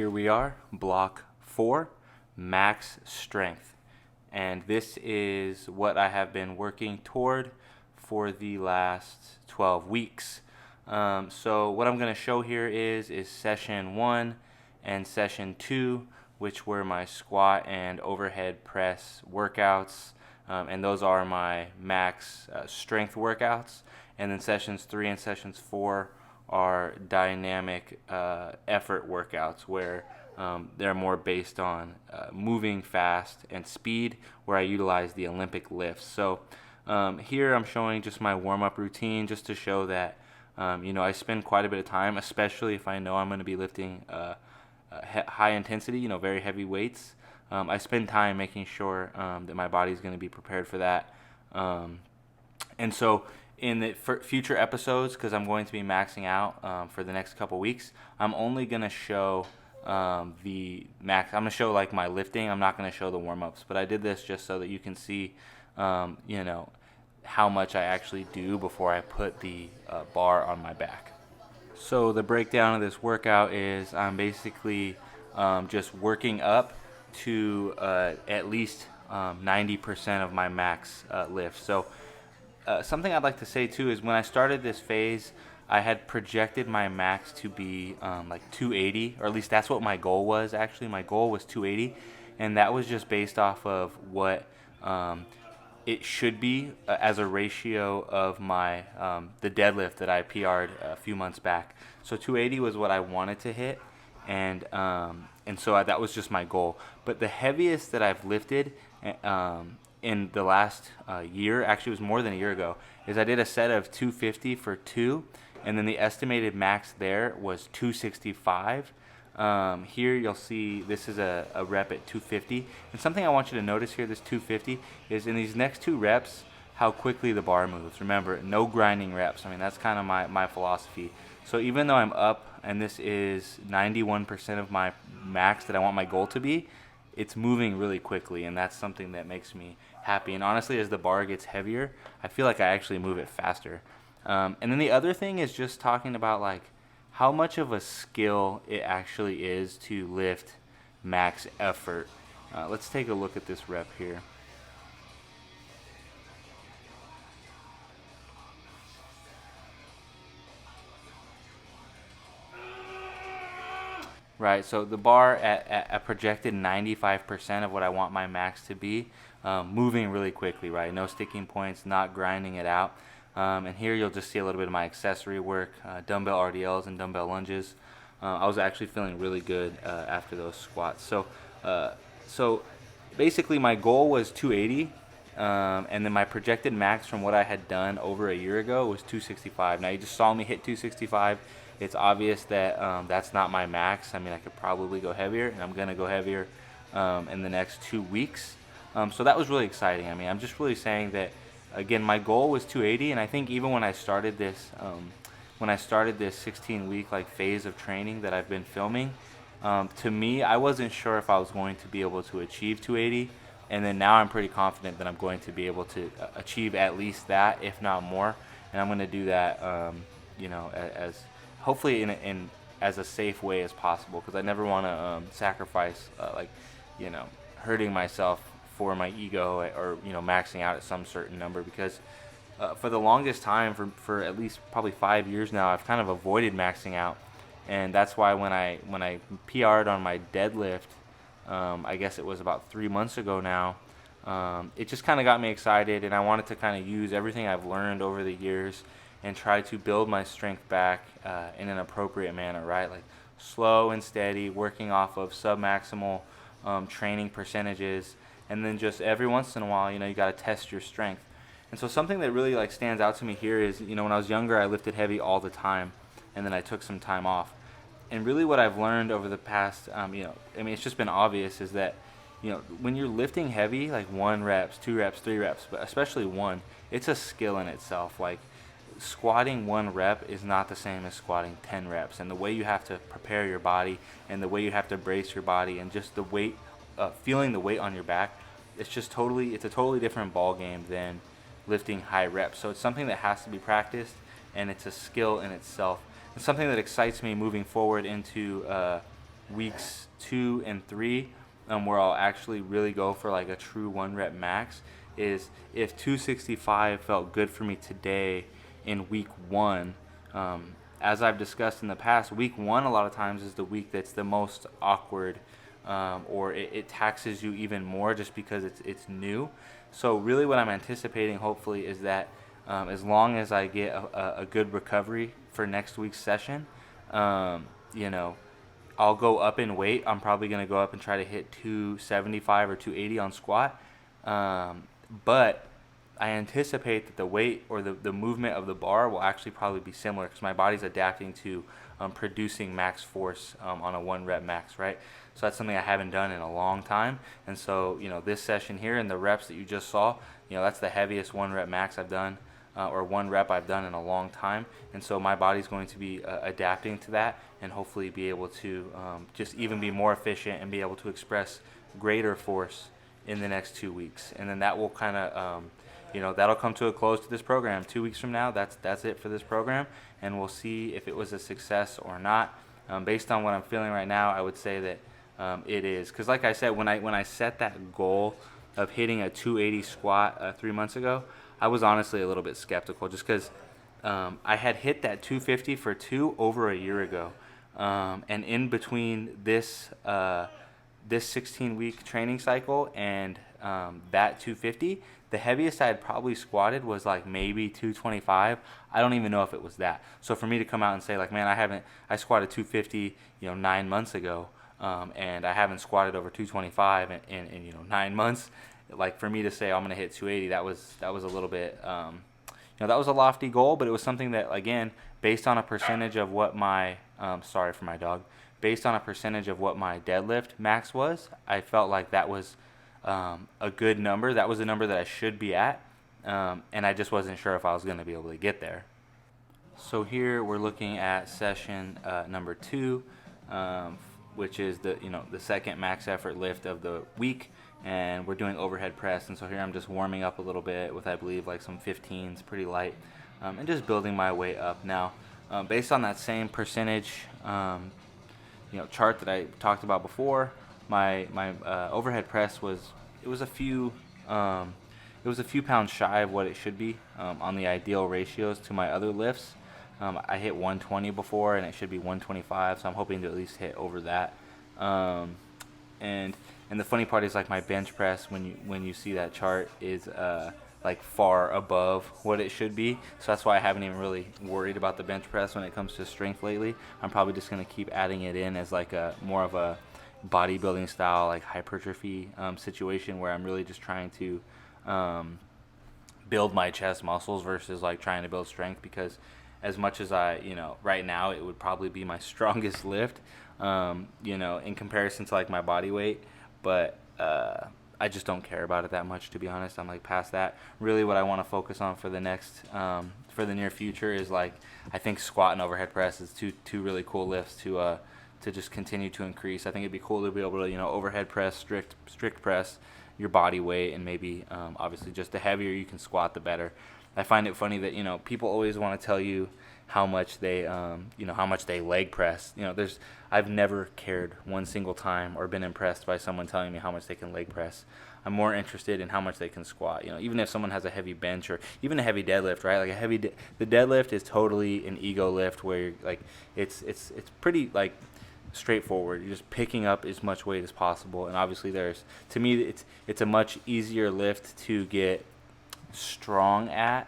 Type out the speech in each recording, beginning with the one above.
here we are, block 4, max strength. And this is what I have been working toward for the last 12 weeks. So what I'm going to show here is session 1 and session 2, which were my squat and overhead press workouts. And those are my max strength workouts. And then sessions 3 and sessions 4 are dynamic effort workouts where they're more based on moving fast and speed, where I utilize the Olympic lifts. So here I'm showing just my warm-up routine just to show that I spend quite a bit of time, especially if I know I'm going to be lifting high intensity, very heavy weights. I spend time making sure that my body's going to be prepared for that. And so in the future episodes, because I'm going to be maxing out for the next couple weeks, I'm only going to show the max. I'm going to show like my lifting. I'm not going to show the warm-ups, but I did this just so that you can see, how much I actually do before I put the bar on my back. So the breakdown of this workout is I'm basically just working up to at least 90% of my max lift. So something I'd like to say too is when I started this phase, I had projected my max to be like 280, or at least that's what my goal was. Actually, my goal was 280, and that was just based off of what it should be as a ratio of my the deadlift that I PR'd a few months back. So 280 was what I wanted to hit, and so that was just my goal. But the heaviest that I've lifted in the last year, actually it was more than a year ago, is I did a set of 250 for 2, and then the estimated max there was 265. Here you'll see this is a rep at 250, and something I want you to notice here, this 250, is in these next 2 reps how quickly the bar moves. Remember, no grinding reps. I mean, that's kind of my philosophy. So even though I'm up and this is 91% of my max that I want my goal to be, it's moving really quickly, and that's something that makes me happy. And honestly, as the bar gets heavier, I feel like I actually move it faster. And then the other thing is just talking about like how much of a skill it actually is to lift max effort. Let's take a look at this rep here. Right, so the bar at a projected 95% of what I want my max to be, moving really quickly, right? No sticking points, not grinding it out. And here you'll just see a little bit of my accessory work, dumbbell RDLs and dumbbell lunges. I was actually feeling really good after those squats. So basically my goal was 280, and then my projected max from what I had done over a year ago was 265. Now you just saw me hit 265. It's obvious that that's not my max. I mean, I could probably go heavier, and I'm going to go heavier in the next 2 weeks. So that was really exciting. I mean, I'm just really saying that, again, my goal was 280, and I think even when I started this 16-week like phase of training that I've been filming, to me, I wasn't sure if I was going to be able to achieve 280, and then now I'm pretty confident that I'm going to be able to achieve at least that, if not more, and I'm going to do that, as hopefully in as a safe way as possible, because I never want to sacrifice hurting myself for my ego, or maxing out at some certain number, because for the longest time, for at least probably 5 years now, I've kind of avoided maxing out, and that's why when I PR'd on my deadlift, I guess it was about 3 months ago now, it just kind of got me excited, and I wanted to kind of use everything I've learned over the years and try to build my strength back in an appropriate manner, right? Like slow and steady, working off of submaximal training percentages, and then just every once in a while, you got to test your strength. And so something that really like stands out to me here is, when I was younger, I lifted heavy all the time, and then I took some time off. And really what I've learned over the past, it's just been obvious, is that, when you're lifting heavy, like 1 reps, 2 reps, 3 reps, but especially 1, it's a skill in itself. Like squatting 1 rep is not the same as squatting 10 reps, and the way you have to prepare your body, and the way you have to brace your body, and just the weight, feeling the weight on your back, it's a totally different ball game than lifting high reps. So it's something that has to be practiced, and it's a skill in itself. It's something that excites me moving forward into weeks 2 and 3, where I'll actually really go for like a true 1 rep max, is if 265 felt good for me today in week 1. As I've discussed in the past, week 1 a lot of times is the week that's the most awkward, or it taxes you even more just because it's new. So really what I'm anticipating hopefully is that as long as I get a good recovery for next week's session, you know, I'll go up in weight. I'm probably going to go up and try to hit 275 or 280 on squat. But I anticipate that the weight or the movement of the bar will actually probably be similar because my body's adapting to producing max force on a 1 rep max, right? So that's something I haven't done in a long time. And so, this session here and the reps that you just saw, that's the heaviest 1 rep max I've done, or 1 rep I've done in a long time. And so my body's going to be adapting to that and hopefully be able to just even be more efficient and be able to express greater force in the next 2 weeks. And then that will kind of, that'll come to a close to this program. 2 weeks from now, that's it for this program. And we'll see if it was a success or not. Based on what I'm feeling right now, I would say that it is. Because like I said, when I set that goal of hitting a 280 squat 3 months ago, I was honestly a little bit skeptical just because I had hit that 250 for 2 over a year ago. And in between this 16-week training cycle and that 250, the heaviest I had probably squatted was like maybe 225. I don't even know if it was that. So for me to come out and say like, man, I squatted 250, 9 months ago, and I haven't squatted over 225 in 9 months. Like for me to say I'm gonna hit 280, that was a little bit, that was a lofty goal, but it was something that, again, based on a percentage of what my sorry for my dog, based on a percentage of what my deadlift max was, I felt like that was a good number. That was a number that I should be at, and I just wasn't sure if I was going to be able to get there. So here we're looking at session number 2, which is the second max effort lift of the week, and we're doing overhead press. And so here I'm just warming up a little bit with, I believe, like some 15s, pretty light, and just building my way up. Now, based on that same percentage chart that I talked about before, my overhead press was a few pounds shy of what it should be on the ideal ratios to my other lifts. I hit 120 before, and it should be 125, so I'm hoping to at least hit over that. And the funny part is, like, my bench press, when you see that chart, is like far above what it should be. So that's why I haven't even really worried about the bench press when it comes to strength lately. I'm probably just going to keep adding it in as like a more of a bodybuilding style, like hypertrophy situation, where I'm really just trying to build my chest muscles versus like trying to build strength, because as much as right now it would probably be my strongest lift, in comparison to like my body weight, but I just don't care about it that much, to be honest. I'm like past that. Really what I want to focus on for the near future is, like, I think squat and overhead press is two really cool lifts to just continue to increase. I think it'd be cool to be able to, overhead press, strict press your body weight, and maybe obviously just the heavier you can squat, the better. I find it funny that, people always want to tell you how much they leg press. I've never cared one single time or been impressed by someone telling me how much they can leg press. I'm more interested in how much they can squat. Even if someone has a heavy bench or even a heavy deadlift, right? Like the deadlift is totally an ego lift where you're, like, it's pretty like straightforward. You're just picking up as much weight as possible, and obviously to me it's a much easier lift to get strong at.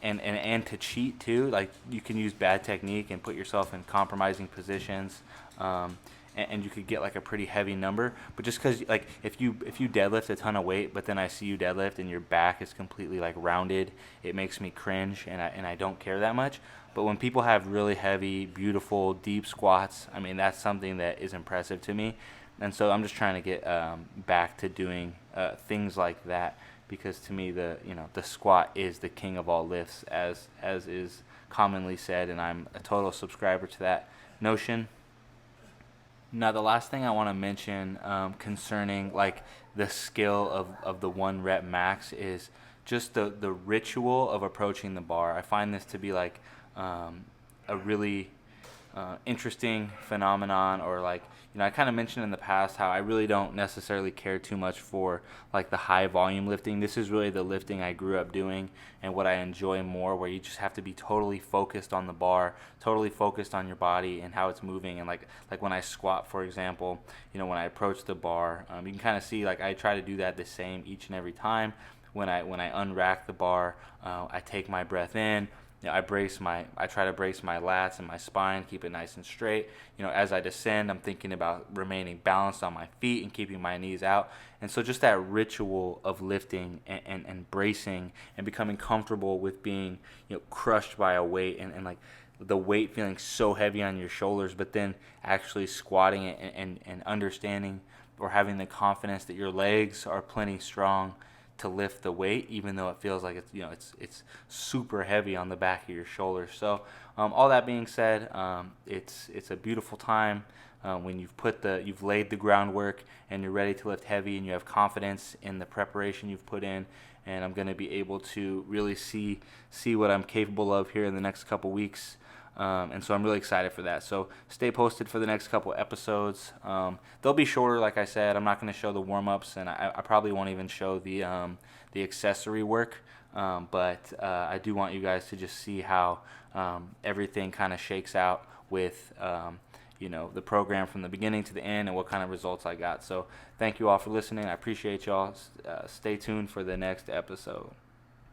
And to cheat too, like you can use bad technique and put yourself in compromising positions, and you could get like a pretty heavy number. But just because, like, if you deadlift a ton of weight, but then I see you deadlift and your back is completely like rounded, it makes me cringe, and I don't care that much. But when people have really heavy, beautiful, deep squats, I mean, that's something that is impressive to me. And so I'm just trying to get back to doing things like that, because to me the squat is the king of all lifts, as is commonly said, and I'm a total subscriber to that notion. Now, the last thing I want to mention concerning like the skill of the 1 rep max is just the ritual of approaching the bar. I find this to be like a really interesting phenomenon, or like, I kind of mentioned in the past how I really don't necessarily care too much for like the high volume lifting. This is really the lifting I grew up doing and what I enjoy more, where you just have to be totally focused on the bar, totally focused on your body and how it's moving. And like when I squat, for example, when I approach the bar, you can kind of see like I try to do that the same each and every time. When I unrack the bar, I take my breath in. I try to brace my lats and my spine, keep it nice and straight. As I descend, I'm thinking about remaining balanced on my feet and keeping my knees out. And so just that ritual of lifting and bracing and becoming comfortable with being, crushed by a weight, and like the weight feeling so heavy on your shoulders, but then actually squatting it and understanding or having the confidence that your legs are plenty strong to lift the weight, even though it feels like it's super heavy on the back of your shoulders. So all that being said, it's a beautiful time when you've laid the groundwork and you're ready to lift heavy and you have confidence in the preparation you've put in. And I'm going to be able to really see what I'm capable of here in the next couple weeks. And so I'm really excited for that. So stay posted for the next couple episodes. They'll be shorter, like I said. I'm not going to show the warm-ups, and I probably won't even show the accessory work. But I do want you guys to just see how everything kind of shakes out with the program from the beginning to the end and what kind of results I got. So thank you all for listening. I appreciate y'all. Stay tuned for the next episode.